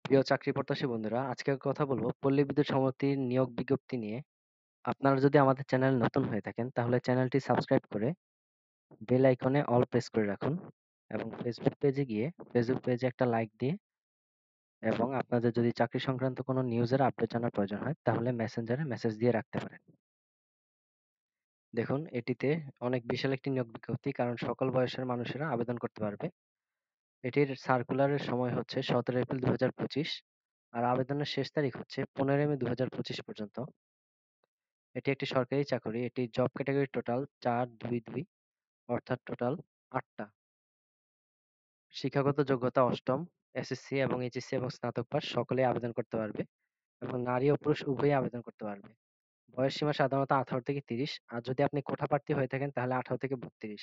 প্রিয় চাকরি প্রত্যাশী বন্ধুরা, আজকে কথা বলবো পল্লী বিদ্যুৎ সমিতির নিয়োগ বিজ্ঞপ্তি নিয়ে। আপনারা যদি আমাদের চ্যানেল নতুন হয়ে থাকেন তাহলে চ্যানেলটি সাবস্ক্রাইব করে বেল আইকনে অল প্রেস করে রাখুন এবং ফেসবুক পেজে গিয়ে ফেসবুক পেজে একটা লাইক দিয়ে এবং আপনাদের যদি চাকরি সংক্রান্ত কোনো নিউজের আপডেট জানার প্রয়োজন হয় তাহলে মেসেঞ্জারে মেসেজ দিয়ে রাখতে পারেন। দেখুন, এটিতে অনেক বিশাল একটি নিয়োগ বিজ্ঞপ্তি, কারণ সকল বয়সের মানুষেরা আবেদন করতে পারবে। এটির সার্কুলারের সময় হচ্ছে 17 এপ্রিল 2025, আর আবেদনের শেষ তারিখ হচ্ছে 15 মে 2025 পর্যন্ত। এটি একটি সরকারি চাকরি। এটি জব ক্যাটাগরি টোটাল 4-2-2, অর্থাৎ টোটাল 8টা। শিক্ষাগত যোগ্যতা অষ্টম, এসএসসি এবং এইচএসসি এবং স্নাতক পাস সকলেই আবেদন করতে পারবে এবং নারী ও পুরুষ উভয়ই আবেদন করতে পারবে। বয়স সীমা সাধারণত 18 থেকে 30, আর যদি আপনি কোটা প্রার্থী হয়ে থাকেন তাহলে 18 থেকে 32।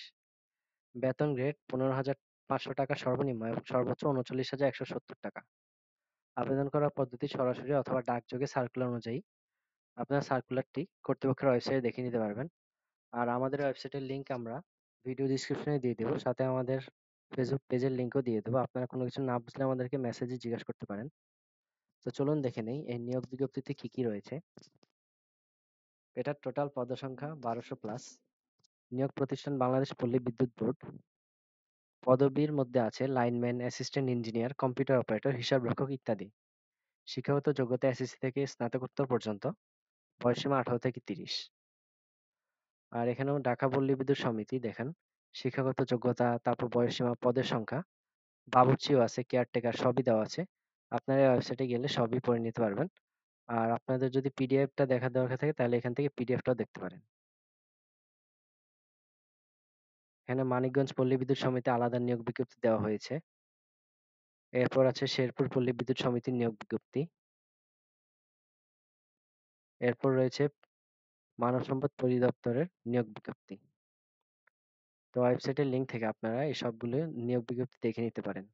বেতন গ্রেড 15,500 টাকা সর্বনিম্ন এবং সর্বোচ্চ 39,170 টাকা। আবেদন করার পদ্ধতি সরাসরি অথবা ডাকযোগে সার্কুলার অনুযায়ী। আপনার সার্কুলারটি কর্তৃপক্ষের ওয়েবসাইটে দেখে নিতে পারবেন। আর আমাদের ওয়েবসাইটের লিংক আমরা ভিডিও ডেসক্রিপশনে দিয়ে দেবো, সাথে আমাদের ফেসবুক পেজের লিংকও দিয়ে দেবো। আপনারা কোনো কিছু না বুঝলে আমাদেরকে মেসেজে জিজ্ঞাসা করতে পারেন। তো চলুন দেখে নেই এই নিয়োগ বিজ্ঞপ্তিতে কি কি রয়েছে। এটার টোটাল পদসংখ্যা 1200+। নিয়োগ প্রতিষ্ঠান বাংলাদেশ পল্লী বিদ্যুৎ বোর্ড। পদবীর মধ্যে আছে lineman, assistant engineer, computer operator, হিসাবরক্ষক ইত্যাদি। শিক্ষাগত যোগ্যতা এসএসসি থেকে স্নাতকোত্তর পর্যন্ত। বয়সসীমা 18 থেকে 30। আর এখানেও ঢাকা পল্লী বিদ্যুৎ সমিতি দেখেন, শিক্ষাগত যোগ্যতা, তারপর বয়সসীমা, পদের সংখ্যা, বাবুর্চিও আছে, কেয়ারটেকার, সবই দেওয়া আছে। আপনারা এই ওয়েবসাইটে গেলে সবই পড়ে নিতে পারবেন। আর আপনাদের যদি পিডিএফটা দেখার দরকার থাকে তাহলে এখান থেকে পিডিএফটাও দেখতে পারেন। এখানে মানিকগঞ্জ পল্লী বিদ্যুৎ সমিতি আলাদা নিয়োগ বিজ্ঞপ্তি দেওয়া হয়েছে। এরপর আছে শেরপুর পল্লী বিদ্যুৎ সমিতির নিয়োগ বিজ্ঞপ্তি। এরপর রয়েছে মানব সম্পদ পরিদপ্তরের নিয়োগ বিজ্ঞপ্তি। তো ওয়েবসাইটের লিংক থেকে আপনারা এই সবগুলো নিয়োগ বিজ্ঞপ্তি দেখে নিতে পারেন।